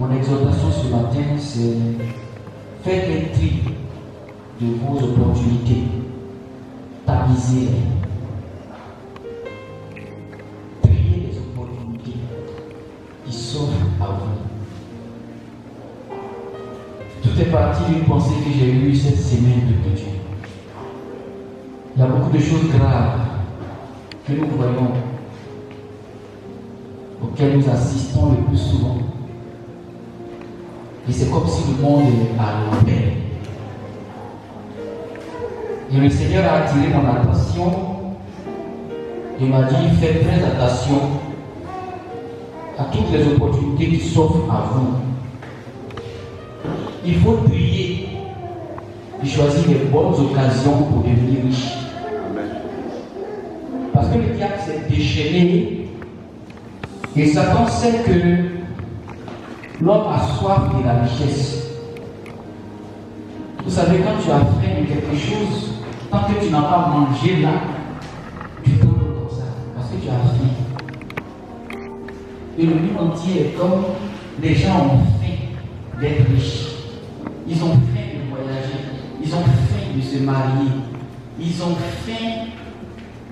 Mon exhortation ce matin, c'est faites un tri de vos opportunités, tamisez-les. Triez les opportunités qui s'offrent à vous. Tout est parti d'une pensée que j'ai eue cette semaine de Dieu. Il y a beaucoup de choses graves que nous voyons, auxquelles nous assistons le plus souvent. Et c'est comme si le monde est à l'envers. Et le Seigneur a attiré mon attention. Il m'a dit, faites très attention à toutes les opportunités qui s'offrent à vous. Il faut prier et choisir les bonnes occasions pour devenir riche. Parce que le diable s'est déchaîné et Satan sait que l'homme a soif de la richesse. Vous savez, quand tu as faim de quelque chose, tant que tu n'as pas mangé là, tu tombes comme ça, parce que tu as faim. Et le monde entier est comme les gens ont faim d'être riches. Ils ont faim de voyager, ils ont faim de se marier, ils ont faim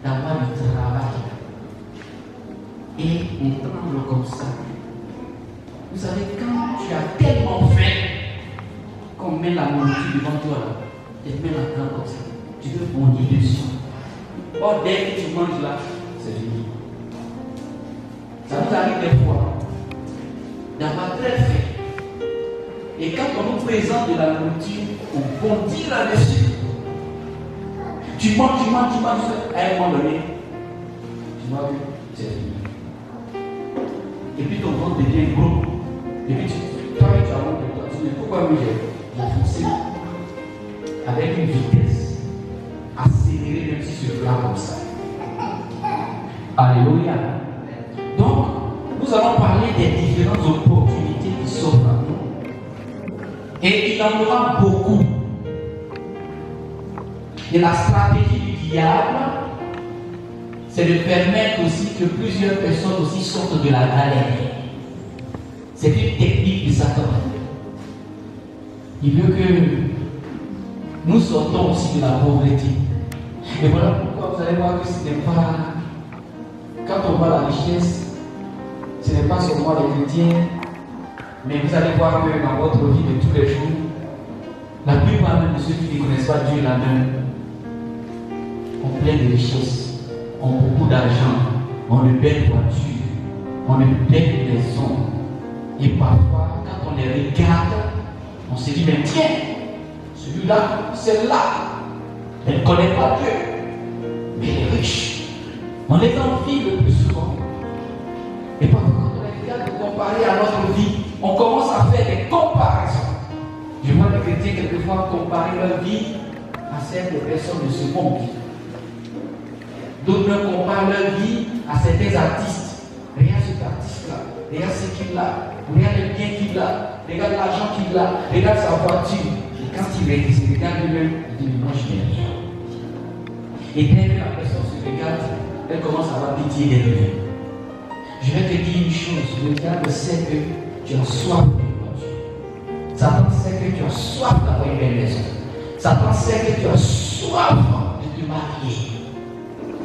d'avoir du travail. Et on tremble comme ça. Vous savez, quand tu as tellement faim, qu'on met la nourriture devant toi, là, et met la main comme ça, tu veux bondir dessus. Or, dès que tu manges là, c'est fini. Ça nous arrive des fois d'avoir très faim. Et quand on nous présente de la nourriture, on bondit là-dessus. Tu manges, à un moment donné, tu vois que c'est fini. Et puis ton ventre devient gros. Et puis toi, tu as honte de toi. Tu dis, pourquoi moi j'ai foncé avec une vitesse accélérée, même si c'est là comme ça. Alléluia. Donc, nous allons parler des différentes opportunités qui s'offrent à nous. Et il en aura beaucoup. Et la stratégie du diable, c'est de permettre aussi que plusieurs personnes aussi sortent de la galère. C'est une technique de Satan. Il veut que nous sortons aussi de la pauvreté. Et voilà pourquoi vous allez voir que ce n'est pas... Quand on voit la richesse, ce n'est pas seulement les chrétiens, mais vous allez voir que dans votre vie de tous les jours, la plupart même de ceux qui ne connaissent pas Dieu la même ont plein de richesses, ont beaucoup d'argent, ont de belles voitures, ont de belles maisons. Et parfois, quand on les regarde, on se dit, mais tiens, celui-là, celle-là, elle ne connaît pas Dieu, mais elle est riche. On les envie le plus souvent. Et parfois, quand on les regarde comparer à notre vie, on commence à faire des comparaisons. Je vois les chrétiens quelquefois comparer leur vie à celle des personnes de ce monde. D'autres comparent leur vie à certains artistes. Regarde cet artiste-là, regarde ce qu'il a, regarde le bien qu'il a, regarde l'argent qu'il a, regarde sa voiture. Et quand il regarde lui-même, il dit, moi je n'ai rien. Et dès que la personne se regarde, elle commence à avoir pitié d'elle-même. Je vais te dire une chose, le diable sait que tu as soif de voiture. Satan sait que tu as soif d'avoir une belle maison. Satan sait que tu as soif de te marier.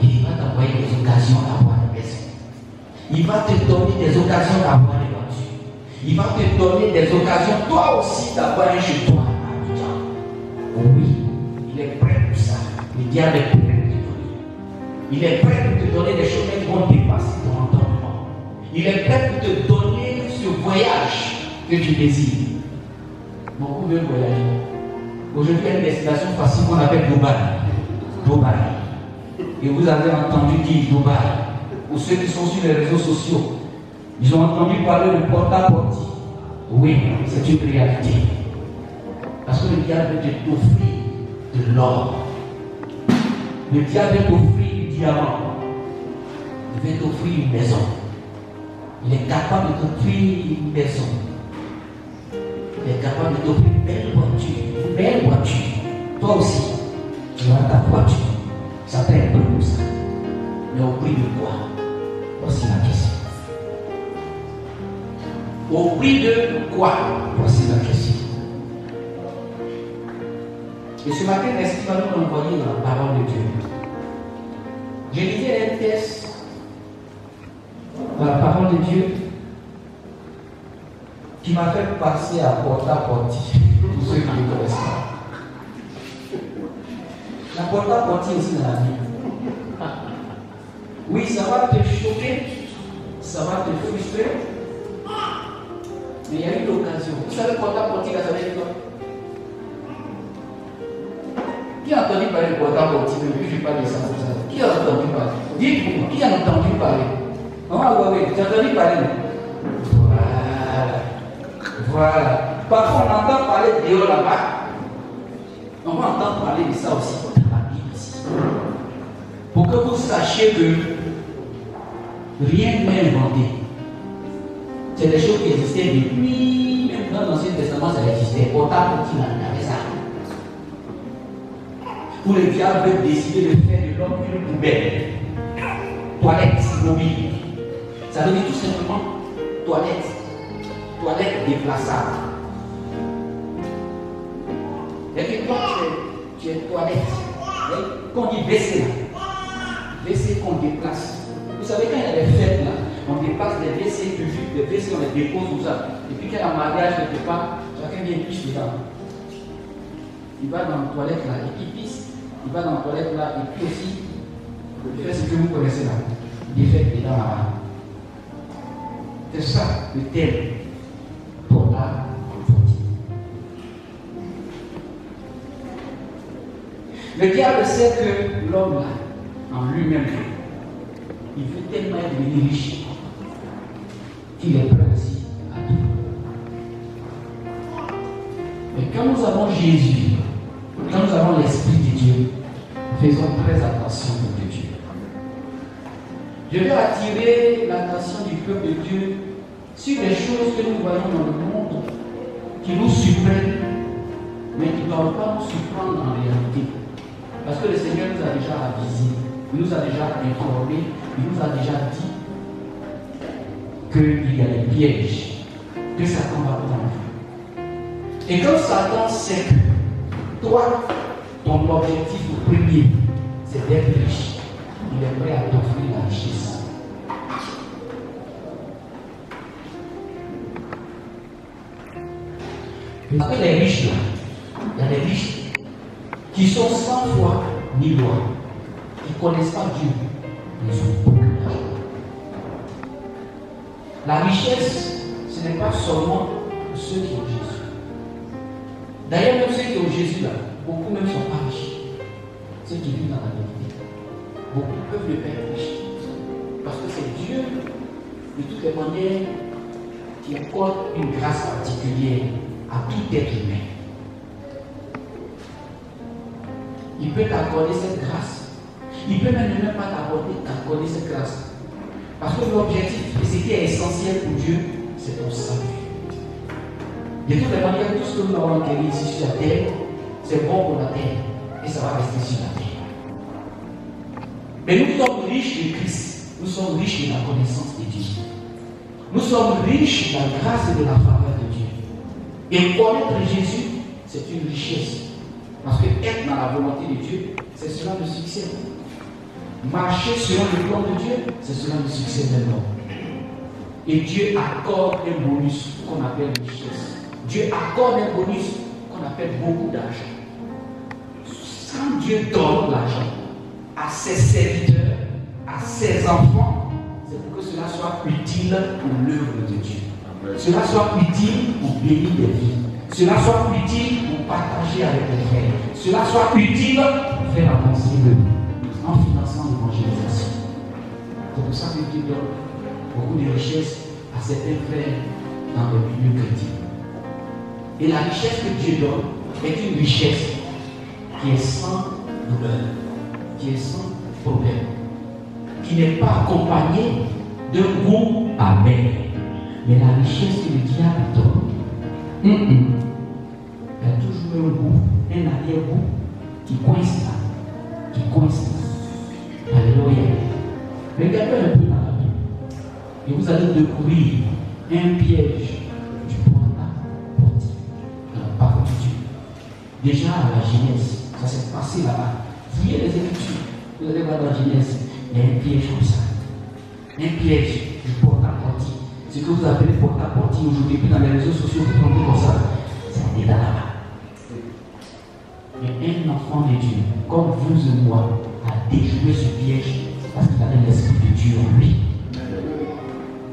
Et il va t'envoyer des occasions d'avoir une maison. Il va te donner des occasions d'avoir des voitures. Il va te donner des occasions, toi aussi, d'avoir un chez toi. Oui, il est prêt pour ça. Le diable est prêt pour te donner. Il est prêt pour te donner des choses qui vont dépasser ton entendement. Il est prêt pour te donner ce voyage que tu désires. Beaucoup veulent voyager. Aujourd'hui, il y a une destination facile qu'on appelle Dubaï. Dubaï. Et vous avez entendu dire Dubaï. Pour ceux qui sont sur les réseaux sociaux, ils ont entendu parler de porte-à-porte. Oui, c'est une réalité. Parce que le diable veut t'offrir de l'or. Le diable veut t'offrir du diamant. Il veut t'offrir une maison. Il est capable de t'offrir une maison. Il est capable de t'offrir une belle voiture. Une belle voiture. Toi aussi, tu as ta voiture. Ça t'aide pas comme ça. Mais au prix de quoi? Voici la question. Au prix de quoi? Voici la question. Et ce matin, l'Esprit va nous envoyer dans la parole de Dieu. Je lisais un texte dans la parole de Dieu qui m'a fait passer à porte-à-porte, pour ceux qui ne connaissent pas. La porte-à-porte aussi dans la vie. Oui, ça va te choquer, ça va te frustrer, mais il y a une occasion. Vous savez, porte-à-porte, ça veut dire quoi? Qui a entendu parler de porte-à-porte? Je ne vais pas dire ça comme ça. Qui a entendu parler? Dites-moi, qui a entendu parler? Oui, tu as entendu parler? Voilà. Parfois, on entend parler de dehors là-bas. On va entendre parler de ça aussi dans la Bible ici. Pour que vous sachiez que rien n'est inventé. C'est des choses qui existaient depuis, même dans l'Ancien Testament, ça existait. Porte-à-porte, il y avait ça. Où le diable veut décider de faire de l'homme une poubelle. Toilette mobile. Ça veut dire tout simplement toilette. Toilette déplaçable. Et que toi, tu es toilette. Quand on dit WC, WC qu'on déplace. Vous savez, quand il y a des fêtes là, on dépasse des WC publics, des WC, on les dépose tout ça. Et puis quand il y a un mariage quelque part, chacun vient pisse dedans. Il va dans la toilette là, et il pisse. Il va dans la toilette là, et puis aussi, il fait ce que vous connaissez là. Il fait dedans là-bas. C'est ça le thème pour la porte. Le diable sait que l'homme là, en lui-même, il veut tellement devenir riche qu'il est prêt aussi à tout. Mais quand nous avons Jésus, quand nous avons l'Esprit de Dieu, faisons très attention de Dieu. Je vais attirer l'attention du peuple de Dieu sur les choses que nous voyons dans le monde qui nous surprennent, mais qui ne doivent pas nous surprendre en réalité. Parce que le Seigneur nous a déjà avisés, il nous a déjà informés, il nous a déjà dit qu'il y a des pièges que Satan va prendre. Et quand Satan sait que toi, ton objectif premier, c'est d'être riche, il est prêt à t'offrir la richesse. Parce que les riches là, il y a des riches qui sont sans foi ni loi, qui ne connaissent pas Dieu, mais ils ont beaucoup d'argent. La richesse, ce n'est pas seulement pour ceux qui ont Jésus. D'ailleurs, même ceux qui ont Jésus là, beaucoup même ne sont pas riches. Ceux qui vivent dans la vérité. Beaucoup peuvent ne pas être riches. Parce que c'est Dieu, de toutes les manières, qui accorde une grâce particulière à tout être humain. Il peut t'accorder cette grâce. Il peut même ne pas t'accorder cette grâce. Parce que l'objectif, et ce qui est essentiel pour Dieu, c'est ton salut. De toutes les manières, tout ce que nous avons acquis ici sur la terre, c'est bon pour la terre. Et ça va rester sur la terre. Mais nous sommes riches de Christ. Nous sommes riches de la connaissance de Dieu. Nous sommes riches de la grâce et de la faveur de Dieu. Et connaître Jésus, c'est une richesse. Parce que être dans la volonté de Dieu, c'est cela le succès. Marcher selon le plan de Dieu, c'est cela le succès d'un homme. Et Dieu accorde un bonus qu'on appelle richesse. Dieu accorde un bonus qu'on appelle beaucoup d'argent. Quand Dieu donne l'argent à ses serviteurs, à ses enfants, c'est pour que cela soit utile pour l'œuvre de Dieu. Cela soit utile pour bénir des vies. Cela soit utile pour partager avec les frères. Cela soit utile pour faire avancer le en finançant l'évangélisation. C'est pour ça que Dieu donne beaucoup de richesses à certains frères dans le milieu chrétien. Et la richesse que Dieu donne est une richesse qui est sans douleur, qui est sans problème, qui n'est pas accompagnée d'un goût amer. Mais la richesse que le diable donne, il y a toujours un goût, un arrière-goût qui coince là, qui coince là. Alléluia. Regardez un peu dans la Bible et vous allez découvrir un piège déjà à la Genèse, ça s'est passé là-bas. Fouillez les Écritures, vous allez voir dans la Genèse, il y a un piège comme ça. Un piège du porte-à-porte. Ce que vous appelez porte-à-porte aujourd'hui, puis dans les réseaux sociaux, vous comprenez comme ça. C'est un état là-bas. Mais un enfant de Dieu, comme vous et moi, a déjoué ce piège parce qu'il avait l'Esprit de Dieu en lui.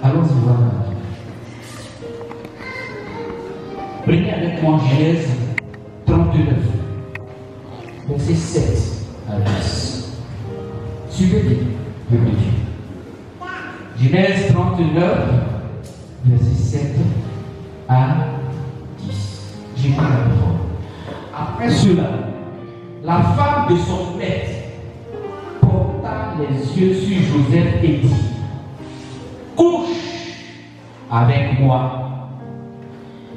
Allons-y voir. Prenez avec moi Genèse 39, verset 7 à 10. Suivez bien le Dieu. Genèse 39, verset 7 à 10. J'ai lu la parole. Après cela, la femme de son maître porta les yeux sur Joseph et dit: couche avec moi.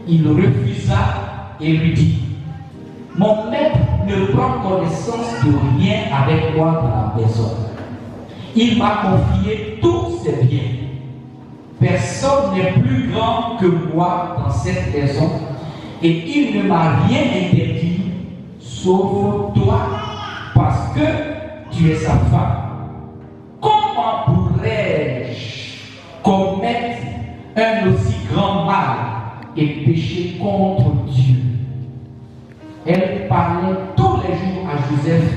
Il refusa et lui dit: mon maître ne prend connaissance de rien avec moi dans la maison. Il m'a confié tous ses biens. Personne n'est plus grand que moi dans cette maison, et il ne m'a rien interdit, sauf toi, parce que tu es sa femme. Comment pourrais-je commettre un aussi grand mal et pécher contre Dieu? Elle parlait tous les jours à Joseph,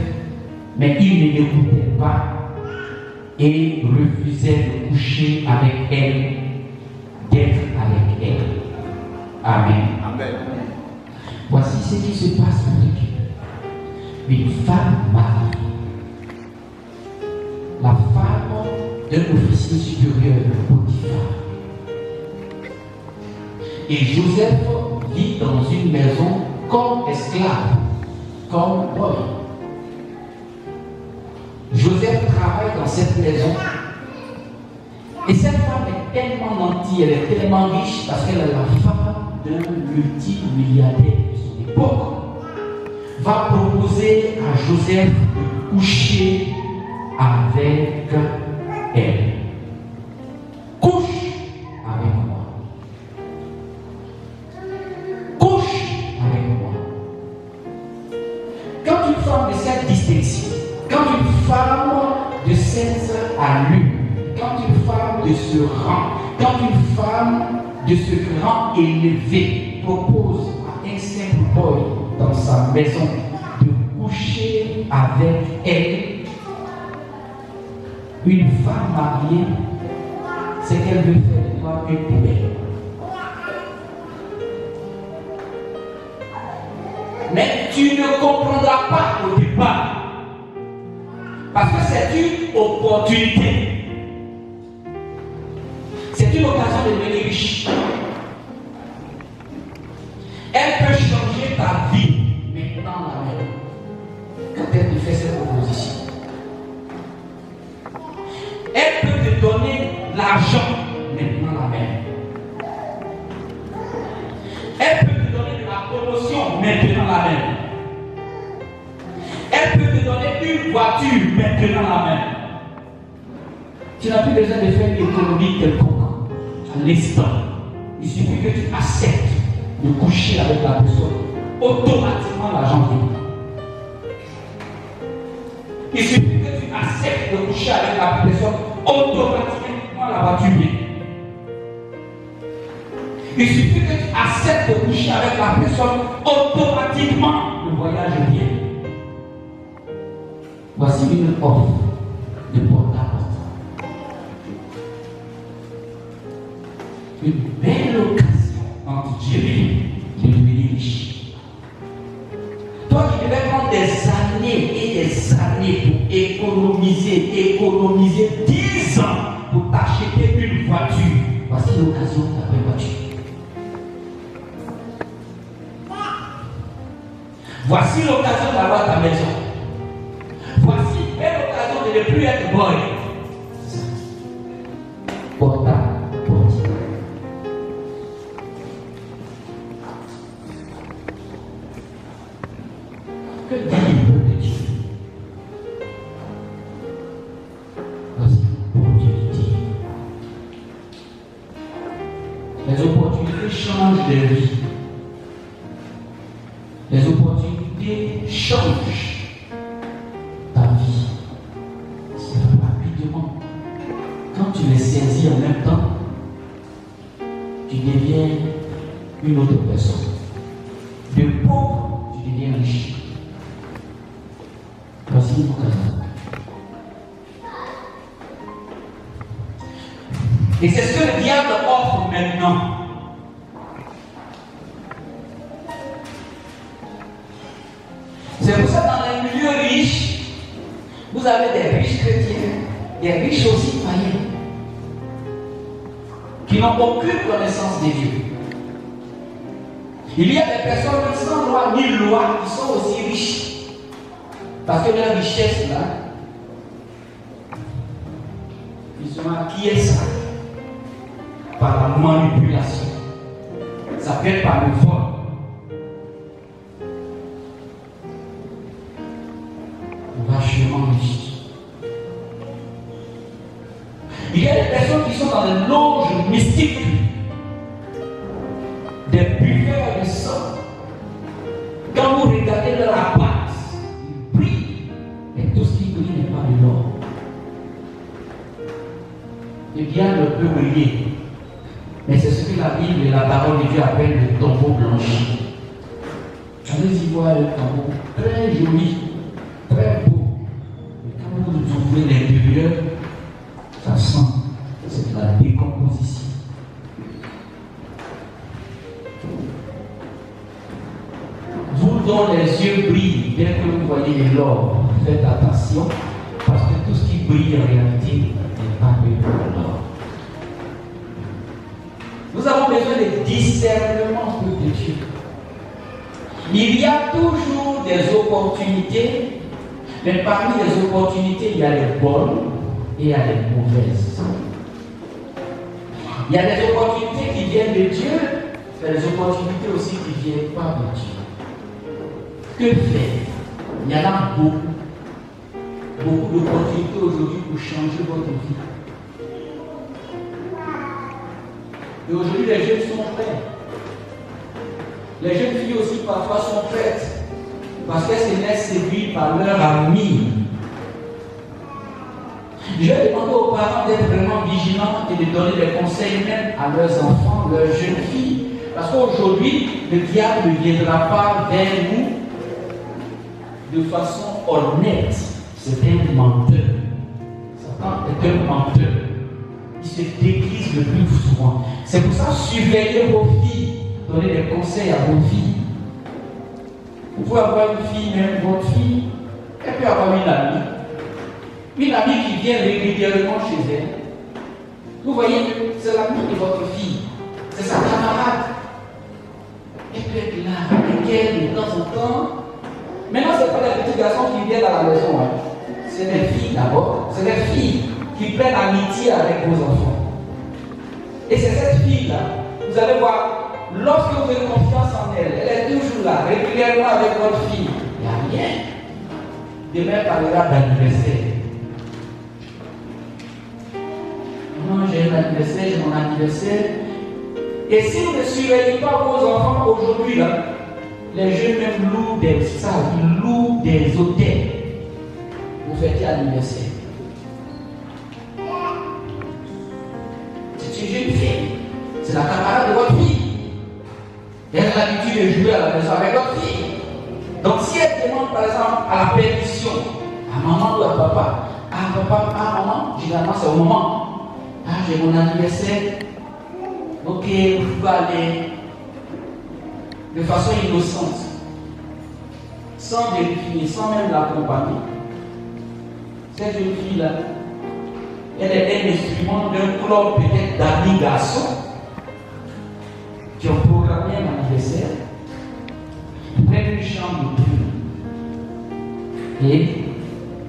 mais il ne l'écoutait pas et refusait de coucher avec elle, d'être avec elle. Amen. Amen. Voici ce qui se passe avec une femme mariée, la femme d'un officier supérieur de Potiphar. Et Joseph vit dans une maison comme esclave, comme boy. Joseph travaille dans cette maison. Et cette femme est tellement nantie, elle est tellement riche parce qu'elle est la femme d'un multimilliardaire de son époque. Va proposer à Joseph de coucher avec elle. Couche avec moi. Couche avec moi. Quand une femme de cette distinction, quand une femme de cette allure, quand une femme de ce rang, quand une femme de ce rang élevé propose à un simple boy dans sa maison de coucher avec elle, une femme mariée, c'est qu'elle veut faire de toi une poubelle. Mais tu ne comprendras pas au départ. Parce que c'est une opportunité. C'est une occasion de devenir riche. Elle peut changer ta vie maintenant la même. Quand elle te fait cette proposition. Elle peut te donner l'argent maintenant la même. Elle peut te donner de la promotion maintenant la même. Elle peut te donner une voiture maintenant la même. Tu n'as plus besoin de faire une économie quelconque à l'instant. Il suffit que tu acceptes de coucher avec la personne. Automatiquement l'argent vient. Il suffit que tu acceptes de coucher avec la personne. Automatiquement la voiture vient. Il suffit que tu acceptes de coucher avec la personne. Automatiquement le voyage vient. Voici une offre de porte-à-porte. Une belle occasion entre Dieu de devenir riche. Toi qui devais prendre des années et des années pour économiser 10 ans pour t'acheter une voiture, voici l'occasion de ta voiture. Voici l'occasion d'avoir ta maison. Voici une occasion de ne plus être boy. Porte-à-porte. Que dit le mot de Dieu? Voici l'opportunité. Les opportunités changent de vie. Les opportunités prier change ta vie. C'est rapidement. Quand tu les saisis en même temps, tu deviens une autre personne. De pauvre, tu deviens riche. Voici mon cas. Et c'est ce que le diable offre maintenant. C'est pour ça que dans les milieux riches, vous avez des riches chrétiens, des riches aussi païens, qui n'ont aucune connaissance de Dieu. Il y a des personnes sans loi ni loi qui sont aussi riches. Parce que leur richesse là, ils ont acquis ça par la manipulation. Ça peut être par le vol. Vachement riche. Il y a des personnes qui sont dans des loges mystiques, des buveurs de sang. Quand vous regardez leur appart, ils brillent, et tout ce qui brille n'est pas de l'or. Le diable peut briller, mais c'est ce que la Bible et la parole de Dieu appellent le tombeau blanchi. Allez-y voir le tombeau, très joli, très beau. Mais quand vous ouvrez l'intérieur, ça sent, c'est de la décomposition. Vous dont les yeux brillent, dès que vous voyez l'or, faites attention, parce que tout ce qui brille en réalité n'est pas de l'or. Nous avons besoin de discernement de Dieu. Il y a toujours des opportunités, mais parmi les opportunités, il y a les bonnes et il y a les mauvaises. Il y a des opportunités qui viennent de Dieu, mais des opportunités aussi qui ne viennent pas de Dieu. Que faire? Il y en a beaucoup. Beaucoup d'opportunités aujourd'hui pour changer votre vie. Et aujourd'hui, les jeunes sont prêts. Les jeunes filles aussi parfois sont prêtes parce qu'elles se laissent séduire par leurs amis. Je vais demander aux parents d'être vraiment vigilants et de donner des conseils même à leurs enfants, leurs jeunes filles. Parce qu'aujourd'hui, le diable ne viendra pas vers nous de façon honnête. C'est un menteur. Satan est un menteur. Il se déguise le plus souvent. C'est pour ça, surveillez vos filles. Donnez des conseils à vos filles. Vous pouvez avoir une fille, même votre fille, elle peut avoir une amie. Une amie qui vient régulièrement chez elle. Vous voyez, c'est l'amie de votre fille. C'est sa camarade. Elle peut être là, avec elle de temps en temps. Maintenant, ce n'est pas les petits garçons qui viennent à la maison. Hein. C'est les filles d'abord. C'est les filles qui prennent amitié avec vos enfants. Et c'est cette fille-là, vous allez voir, lorsque vous avez confiance en elle, elle est toujours là, régulièrement avec votre fille. Il n'y a rien. Demain, parlera d'anniversaire. Non, j'ai un anniversaire, j'ai mon anniversaire. Et si vous ne surveillez pas vos enfants aujourd'hui, là, les jeunes même louent des salles, ils louent des hôtels. Vous fêtez l'anniversaire. C'est une jeune fille. C'est la camarade de votre fille. Elle a l'habitude de jouer à la maison avec votre fille. Donc si elle demande par exemple à la permission, à maman ou à papa, à maman, généralement c'est au moment. Ah, j'ai mon anniversaire. Ok, vous pouvez aller de façon innocente, sans vérifier, sans même l'accompagner. Cette jeune fille-là, elle est un instrument d'un club peut-être d'amis garçons qui ont programmé un anniversaire. Ils prennent une chambre pure et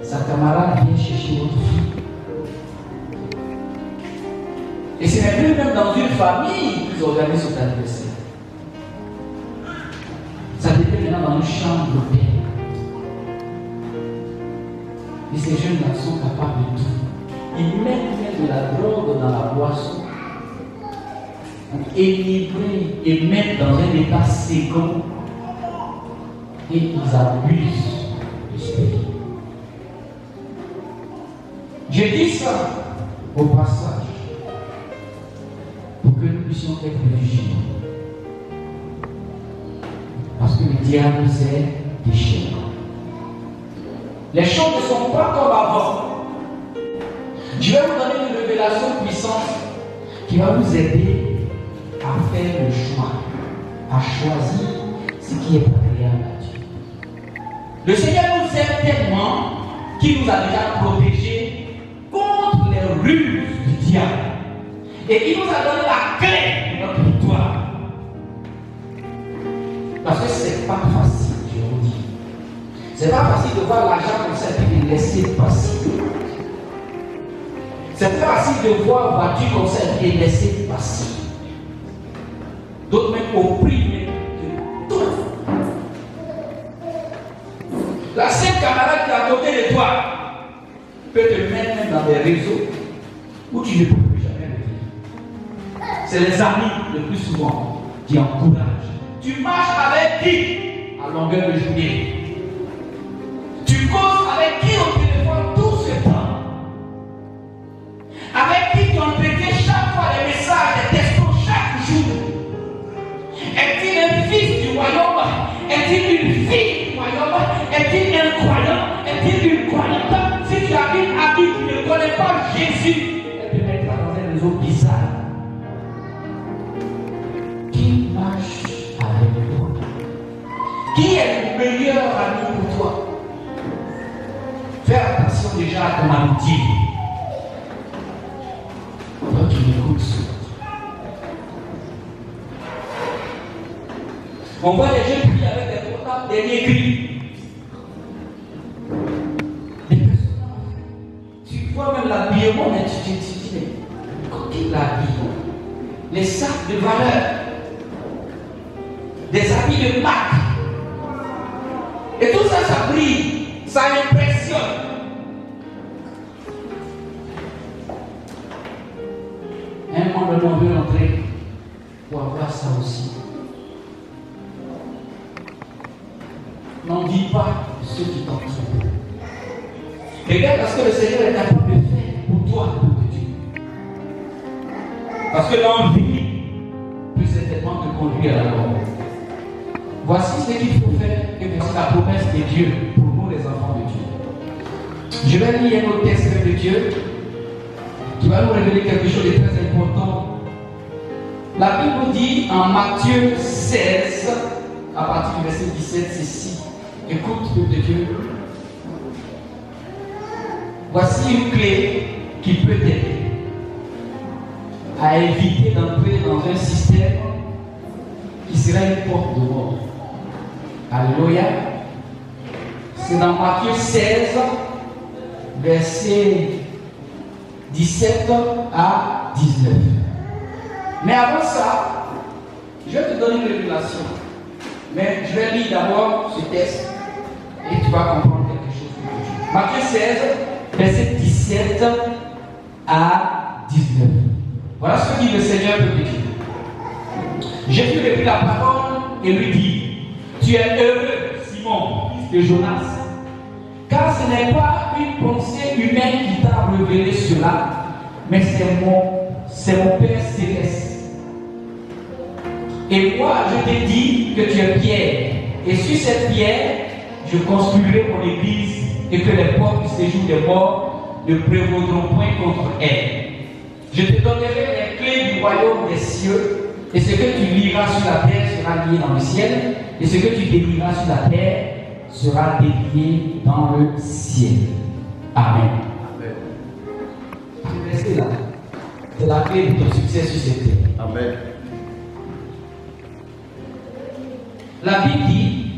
sa camarade vient chercher votre fille. Et ce n'est plus même dans une famille qu'ils organisent cet anniversaire. Ça devient maintenant dans une chambre d'hôtel. Et ces jeunes-là sont capables de tout. Ils mettent de la drogue dans la boisson, équilibrer et mettre dans un état second. et ils abusent de ce pays. Je dis ça au passage pour que nous puissions être vigilants. Parce que le diable sait déchirer. Les choses ne sont pas comme avant. Je vais vous donner une révélation puissante qui va vous aider à faire le choix, à choisir ce qui est agréable à Dieu. Le Seigneur nous aime tellement qu'il nous a déjà protégés contre les ruses du diable. Et il nous a donné la clé de notre victoire. Parce que ce n'est pas facile, je vous dis. Ce n'est pas facile de voir l'argent comme ça et de le laisser passer. C'est pas facile de voir une voiture comme ça et de le laisser passer. D'autres même au prix de tout. La seule camarade qui est à côté de toi peut te mettre même dans des réseaux où tu ne peux plus jamais le dire. C'est les amis le plus souvent qui encouragent. Tu marches avec qui à longueur de journée? Tu causes avec qui au téléphone tout ce temps? Avec qui tu entretient chaque fois des messages, des textos chaque jour? Est-il un fils du royaume? Est-il une fille du royaume? Est-il un croyant? Est-il une croyante? Si tu as une amie qui ne connaît pas Jésus, elle te mettra dans un réseau bizarre. Qui marche avec toi? Qui est le meilleur ami pour toi? Fais attention déjà à ton amitié. Toi, tu m'écoutes. On voit les jeunes prier avec des portables, des cris. Des personnes, tu vois même l'habillement, mais tu te dis, mais quand il l'habille, les sacs de valeur, des habits de marque, et tout ça, ça brille, ça impressionne. Un moment donné, on veut entrer pour avoir ça aussi. N'en dis pas ceux qui t'entourent. Regarde ce que le Seigneur est capable de faire pour toi, pour Dieu. Parce que l'envie peut certainement te conduire à la mort. Voici ce qu'il faut faire et voici la promesse de Dieu pour nous, les enfants de Dieu. Je vais lire un autre texte de Dieu qui va nous révéler quelque chose de très important. La Bible dit en Matthieu 16, à partir du verset 17, ceci. Écoute, peuple de Dieu. Voici une clé qui peut t'aider à éviter d'entrer dans un système qui serait une porte de mort. Alléluia. C'est dans Matthieu 16, verset 17 à 19. Mais avant ça, je vais te donner une révélation. Mais je vais lire d'abord ce texte et tu vas comprendre quelque chose de Dieu. Matthieu 16, verset 17 à 19. Voilà ce que dit le Seigneur de Dieu. Jésus lui prit la parole et lui dit: Tu es heureux, Simon, fils de Jonas, car ce n'est pas une pensée humaine qui t'a révélé cela, mais c'est mon Père céleste. Et moi, je t'ai dit que tu es pierre, et sur cette pierre, je construirai mon église, et que les portes du séjour des morts ne prévaudront point contre elle. Je te donnerai les clés du royaume des cieux, et ce que tu liras sur la terre sera lié dans le ciel, et ce que tu délieras sur la terre sera délié dans le ciel. Amen. Amen. Restez là. C'est la clé de ton succès sur cette terre. Amen. La Bible dit,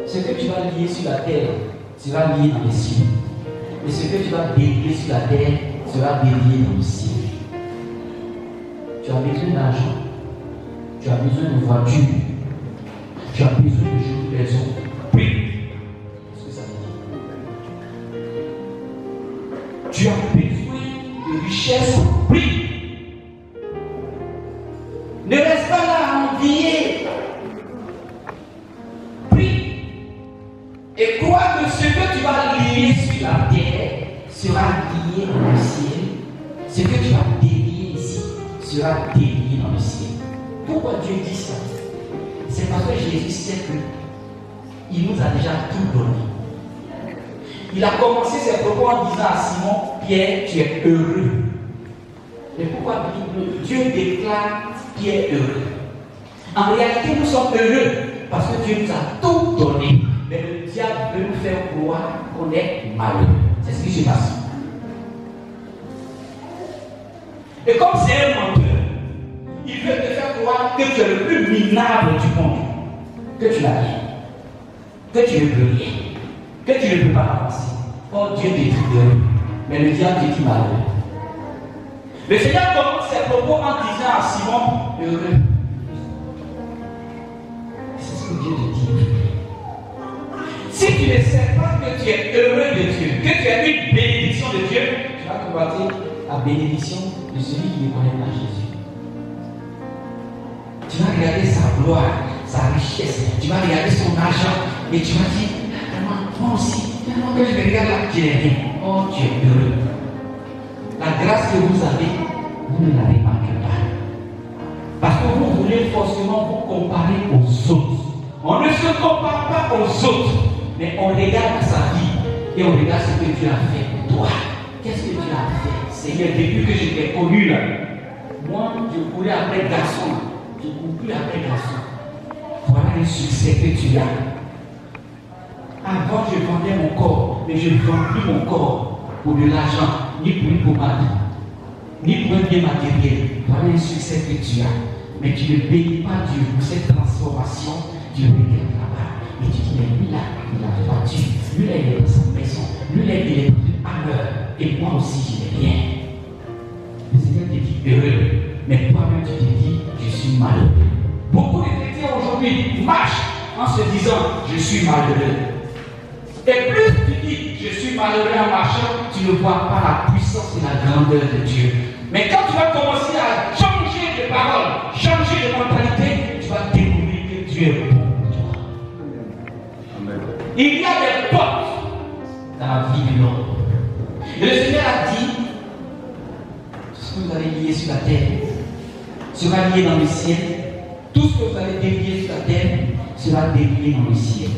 ce que tu vas lier sur la terre sera lié dans les cieux. Et ce que tu vas délier sur la terre sera délié dans le ciel. Tu as besoin d'argent. Tu as besoin de voiture. Tu as besoin de jolies maisons. Prie. Qu'est-ce que ça veut dire? Tu as besoin de richesse. Prie. Ne reste pas là à envier. Prie. Ce que tu vas délier ici sera délié dans le ciel. Pourquoi Dieu dit ça? C'est parce que Jésus sait qu'il nous a déjà tout donné. Il a commencé ses propos en disant à Simon, Pierre, tu es heureux. Mais pourquoi Dieu déclare Pierre heureux? En réalité, nous sommes heureux parce que Dieu nous a tout donné. Mais le diable veut nous faire croire qu'on est malheureux. C'est ce qui se passe. Et comme c'est un menteur, il veut te faire croire que tu es le plus minable du monde, que tu n'as rien, que tu ne peux rien, que tu ne peux pas avancer. Oh, Dieu t'est heureux, mais le diable t'est malheureux. Le Seigneur commence ses propos en disant à Simon, heureux. C'est ce que Dieu te dit. Si tu ne sais pas que tu es heureux de Dieu, que tu as une bénédiction de Dieu, tu vas combattre la bénédiction de celui qui ne connaît pas Jésus. Tu vas regarder sa gloire, sa richesse, tu vas regarder son argent et tu vas dire, moi aussi, tellement que je me regarde là, tu n'es rien. Oh, tu es heureux. La grâce que vous avez, vous ne la remarquez pas. Parce que vous voulez forcément vous comparer aux autres. On ne se compare pas aux autres, mais on regarde sa vie et on regarde ce que Dieu a fait pour toi. Qu'est-ce que Dieu a fait? Seigneur, depuis que je t'ai connu là, moi je courais après garçon, je courais après garçon. Voilà le succès que tu as. Avant je vendais mon corps, mais je ne vends plus mon corps pour de l'argent, ni pour une pommade, ni pour un bien matériel. Voilà le succès que tu as. Mais tu ne bénis pas Dieu pour cette transformation. Tu regardes là-bas et tu dis, mais lui là, il a battu, lui là, il est dans sa maison, lui là, il est à l'heure, et moi aussi, je n'ai rien. Le Seigneur te dit heureux, mais toi-même, tu te dis, je suis malheureux. Beaucoup de chrétiens aujourd'hui marchent en se disant, je suis malheureux. Et plus tu dis, je suis malheureux en marchant, tu ne vois pas la puissance et la grandeur de Dieu. Mais quand tu vas commencer à changer de parole, changer de mentalité, tu vas découvrir que Dieu est bon pour toi. Amen. Il y a des portes dans la vie de l'homme. Et le Seigneur a dit, tout ce que vous allez lier sur la terre sera lié dans le ciel. Tout ce que vous allez délier sur la terre sera délié dans le ciel.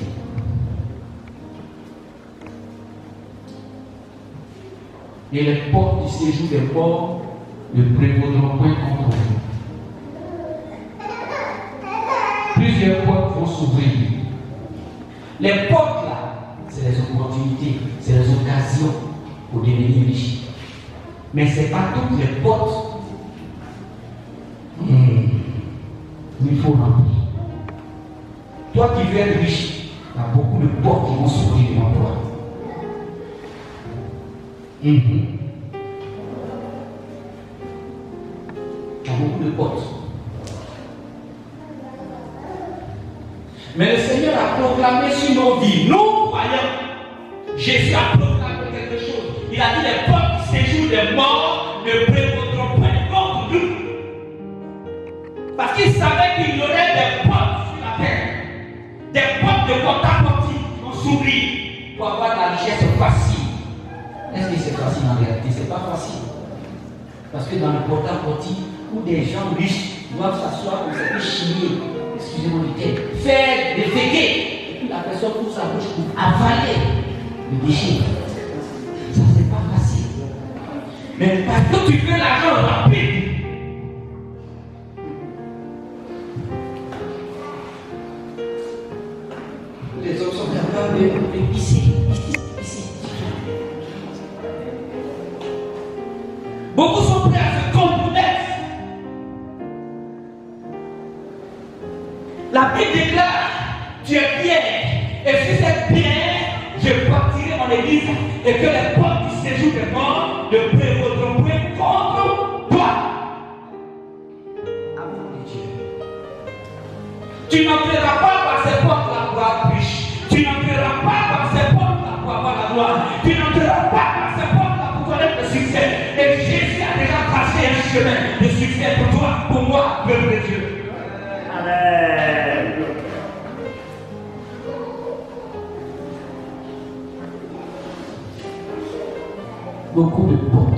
Et les portes du séjour des morts ne prévaudront point contre vous. Plusieurs portes vont s'ouvrir. Les portes là, c'est les opportunités, c'est les occasions pour devenir riche. Mais ce n'est pas toutes les portes. Il faut remplir. Toi qui veux être riche, il y a beaucoup de portes qui vont s'ouvrir devant toi. Il y a beaucoup de portes. Mais le Seigneur a proclamé sur nos vies, nous croyants, Jésus a proclamé quelque chose. Il a dit les portes du séjour des morts ne prévaudront point contre nous. Parce qu'il savait qu'il y aurait des portes sur la terre, des portes de porte-à-porte qui vont s'ouvrir pour avoir la richesse facile. Est-ce que c'est facile en réalité? Ce n'est pas facile. Parce que dans le porte-à-porte, où des gens riches doivent s'asseoir pour se chigner, excusez-moi du terme, faire des féquets, et puis la personne ouvre sa bouche pour avaler le déchet. Ça, c'est pas facile. Mais parce que tu veux l'argent rapide, les hommes sont capables de pisser. Beaucoup sont prêts à se compromettre. La Bible déclare, tu es Pierre, et sur cette pierre, je bâtirai mon église, et que les portes du séjour des morts ne prévaudront point contre toi. Amour de Dieu. Tu n'entreras pas par ces portes-là pour être riche. Tu n'entreras pas par ces portes-là pour avoir la gloire. Tu n'entreras pas par ces portes-là pour connaître le succès. Et Jésus a déjà tracé un chemin de succès pour toi, pour moi, peuple de Dieu. Amen. Beaucoup de portes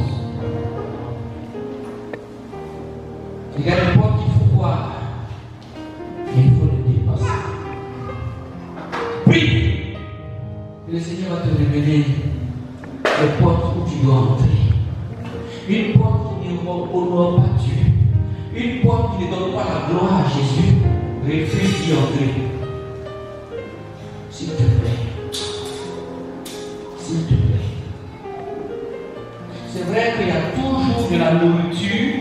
te révéler les portes où tu dois entrer. Une porte qui n'honore pas Dieu. Une porte qui ne donne pas la gloire à Jésus. Refuse d'y entrer. S'il te plaît. S'il te plaît. C'est vrai qu'il y a toujours de la nourriture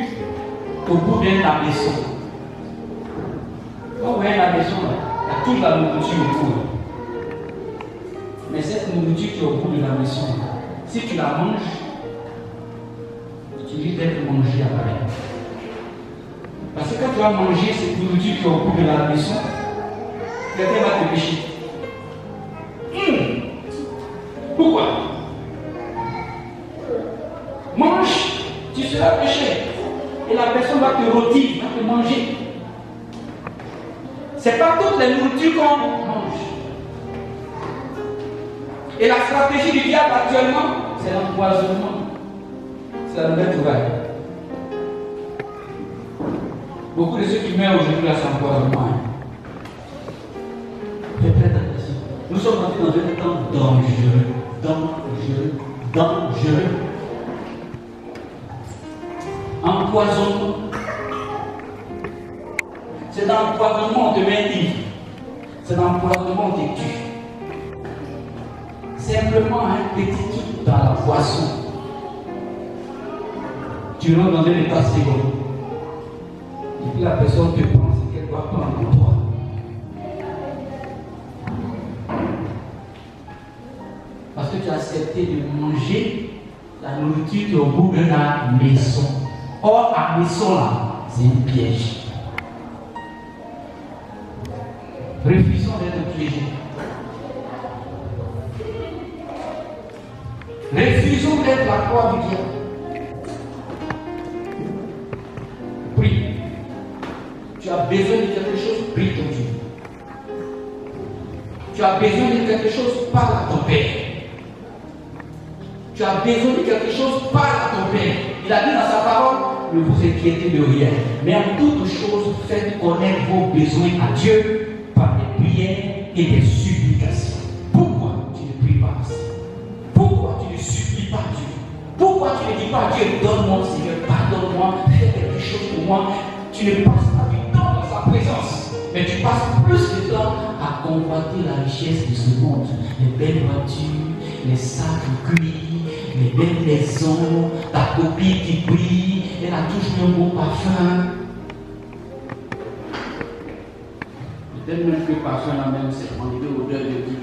au bout d'un abaissement. Quand vous voyez un abaissement, il y a toujours de la nourriture au bout. Mais cette nourriture qui est au bout de la maison, si tu la manges, tu risques d'être mangé après. Parce que quand tu vas manger cette nourriture qui est au bout de la maison, quelqu'un va te pécher. Pourquoi? Mange, tu seras péché. Et la personne va te rôtir, va te manger. Ce n'est pas toutes les nourritures qu'on mange. Et la stratégie du diable actuellement, c'est l'empoisonnement. C'est la nouvelle trouvaille. Beaucoup de ceux qui meurent aujourd'hui là, c'est l'empoisonnement. Faites très attention. Nous sommes entrés dans un temps dangereux. Dangereux. Empoisonnement. C'est dans l'empoisonnement on te met ivre. C'est dans l'empoisonnement on te tue. Simplement un petit truc dans la poisson. Tu rentres dans un état second. Et puis la personne te pense qu'elle doit prendre pour toi. Parce que tu as accepté de manger la nourriture qui est au bout de la maison. Or, la maison là, c'est une piège. Refusons d'être piégés. Refusons d'être la croix du diable. Prie. Tu as besoin de quelque chose, prie ton Dieu. Tu as besoin de quelque chose, parle à ton Père. Tu as besoin de quelque chose, parle à ton Père. Il a dit dans sa parole, ne vous inquiétez de rien. Mais en toutes choses, faites connaître vos besoins à Dieu par des prières et des supplications. Pourquoi tu ne pries pas ainsi? Pourquoi tu ne supplies pas Dieu? Pourquoi tu ne dis pas à Dieu, donne-moi, Seigneur, pardonne-moi, fais quelque chose pour moi? Tu ne passes pas du temps dans sa présence, mais tu passes plus de temps à convoiter la richesse de ce monde. Les belles voitures, les sacs de cuir, les belles maisons, ta copine qui brille, elle a toujours un beau parfum. Peut-être même que le parfum là même, c'est enlevé l'odeur de Dieu.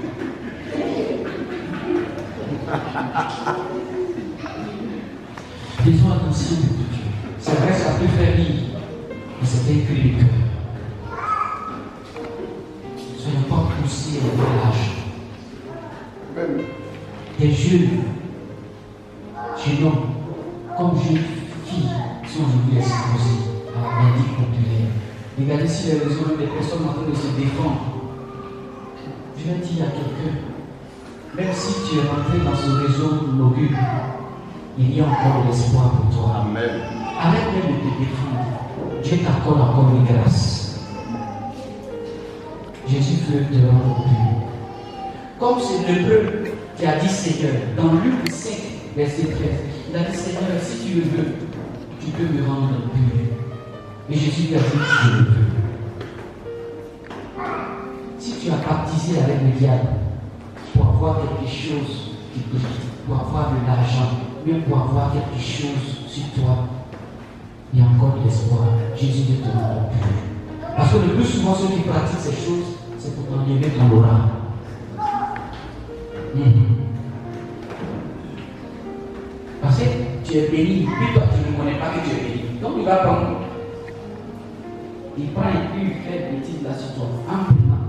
Faisons attention de Dieu. C'est vrai, ça peut faire rire, mais c'est un cri de cœur. Soyons pas poussés à l'âge. Des jeunes hommes, comme jeunes filles, sont aujourd'hui exposés à la maladie populaire. Regardez si les réseaux, des personnes en train de se défendre. Je vais dire à quelqu'un, même si tu es rentré dans ce réseau logube, il y a encore l'espoir pour toi. Amen. Arrête même de te défendre. Dieu t'accorde encore une grâce. Jésus veut te rendre pur. Comme c'est l'hébreu qui a dit Seigneur, dans Luc 5, verset 13, il a dit Seigneur, si tu le veux, tu peux me rendre pur. Et Jésus lui a dit, je le veux. Si tu as baptisé avec le diable pour avoir quelque chose qui brille, pour avoir de l'argent, même pour avoir quelque chose sur toi, il y a encore de l'espoir. Jésus veut te rendre pur. Parce que le plus souvent, ceux qui pratiquent ces choses, c'est pour t'enlever ton aura. Parce que tu es béni, puis toi tu ne connais pas que tu es béni. Donc il va prendre. Il prend et puis il fait une bêtise là sur toi. Amplement.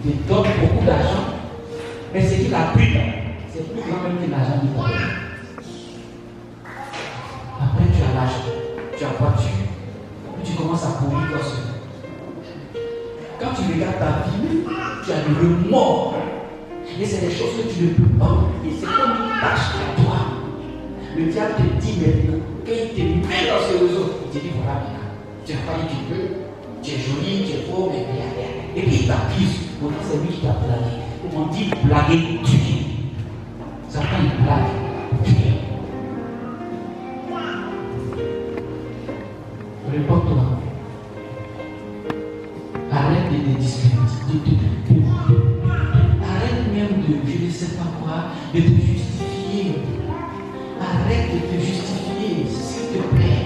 Il te donne beaucoup d'argent. Mais ce qu'il a pris, c'est plus grand même que l'argent qu'il t'a donné. Après tu as l'argent, tu as voiture, puis tu commences à courir toi seul. Quand tu regardes ta vie, tu as le remords. Et c'est des choses que tu ne peux pas. Et c'est comme une tâche à toi. Le diable te dit maintenant, quand il te met dans ce réseau, il te dit voilà, tu as failli, tu peux, tu es joli, tu es beau, mais rien. Et puis il t'accuse. Pourtant, c'est lui qui t'a plané. Comme on dit, blaguer, tuer. Certains ils blaguent, tuer. Réponds-toi. Arrête de discuter. Arrête même de, je ne sais pas quoi, de te justifier. Arrête de te justifier, s'il te plaît.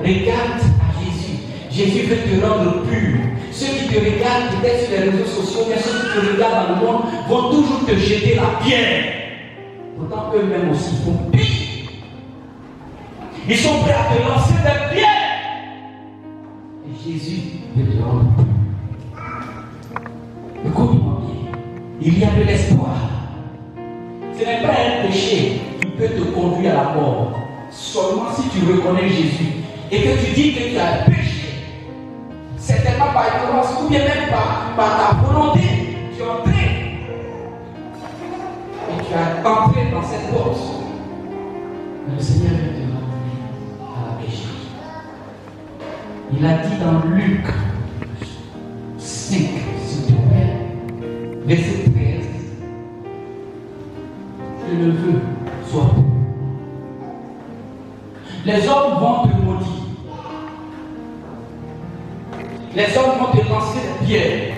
Regarde à Jésus. Jésus veut te rendre pur. Ceux qui te regardent peut-être sur les réseaux sociaux, mais ceux qui te regardent dans le monde vont toujours te jeter la pierre. Pourtant eux-mêmes aussi font pire. Ils sont prêts à te lancer des pierres. Et Jésus veut te rendre pur. Écoute-moi bien. Il y a de l'espoir. Ce n'est pas un péché qui peut te conduire à la mort. Seulement si tu reconnais Jésus et que tu dis que tu as péché. Certainement par ignorance ou bien même par ta volonté. Tu es entré. Et tu as entré dans cette porte. Mais le Seigneur veut te ramener à la péché. Il a dit dans Luc 5, s'il te plaît, verset 13, que le vœu soit bon. Les hommes vont te maudire. Les hommes vont te lancer des pierres.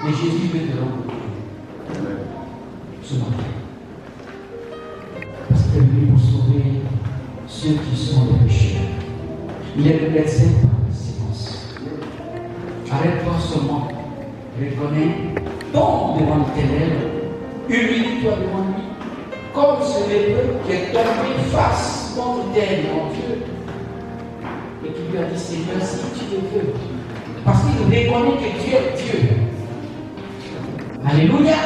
Mais Jésus veut te rendre ce matin. Parce qu'il est venu pour sauver ceux qui sont des pécheurs. Il est le médecin par excellence. Arrête-toi seulement. Reconnais, tombe devant l'Éternel, humilie-toi devant lui, comme ce lépreux qui est tombé face contre terre devant Dieu. Et qui lui a dit, Seigneur, si tu le veux. Parce qu'il reconnaît que Dieu est Dieu. Alléluia.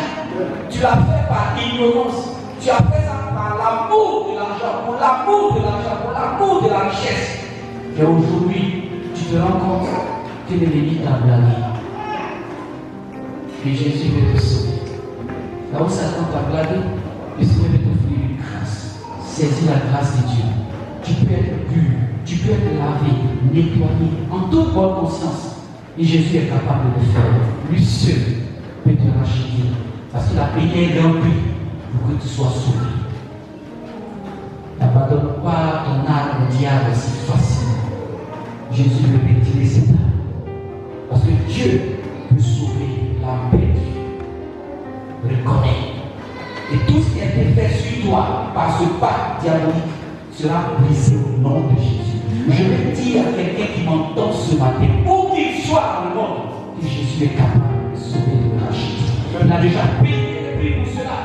Tu l'as fait par ignorance. Tu as fait ça par l'amour de l'argent, pour l'amour de l'argent, pour l'amour de la richesse. Et aujourd'hui, tu te rends compte que l'ennemi t'a blagué. Et Jésus veut te sauver. Là où Satan t'a blagué, le Seigneur veut t'offrir une grâce. Saisis la grâce de Dieu. Tu peux être pur. Tu peux être lavé, nettoyé, en toute bonne conscience. Et Jésus est capable de le faire. Lui seul peut te racheter. Parce qu'il a payé un grand prix pour que tu sois sauvé. N'abandonne pas ton âme au diable si facilement. Jésus veut retirer cette âme. Parce que Dieu peut sauver l'âme perdue. Reconnais. Et tout ce qui a été fait sur toi par ce pacte diabolique sera brisé au nom de Jésus. Je veux dire à quelqu'un qui m'entend ce matin, où qu'il soit dans le monde, que Jésus est capable de sauver et de racheter. Il a déjà payé le prix pour cela.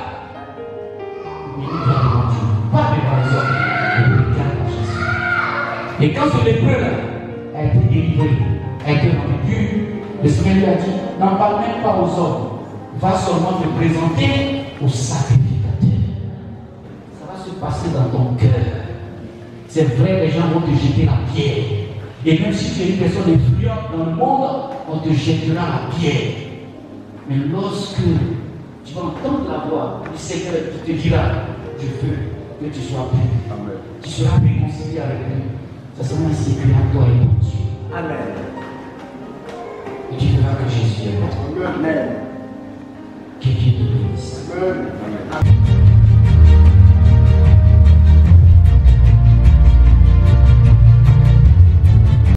Mais il vient devant Dieu, pas devant les hommes, mais regarde à Jésus. Et quand ce lépreux-là a été délivré, a été rendu, le Seigneur lui a dit, n'en parle même pas aux hommes, va seulement te présenter au sacrificateur. Ça va se passer dans ton cœur. C'est vrai, les gens vont te jeter la pierre. Et même si tu es une personne influente dans le monde, on te jettera la pierre. Mais lorsque tu vas entendre la voix du Seigneur qui te dira, je veux que tu sois pur, tu seras réconcilié avec lui, ça sera un secret à toi et pour Dieu. Amen. Et tu verras que Jésus est bon. Amen. Que Dieu te bénisse. Amen.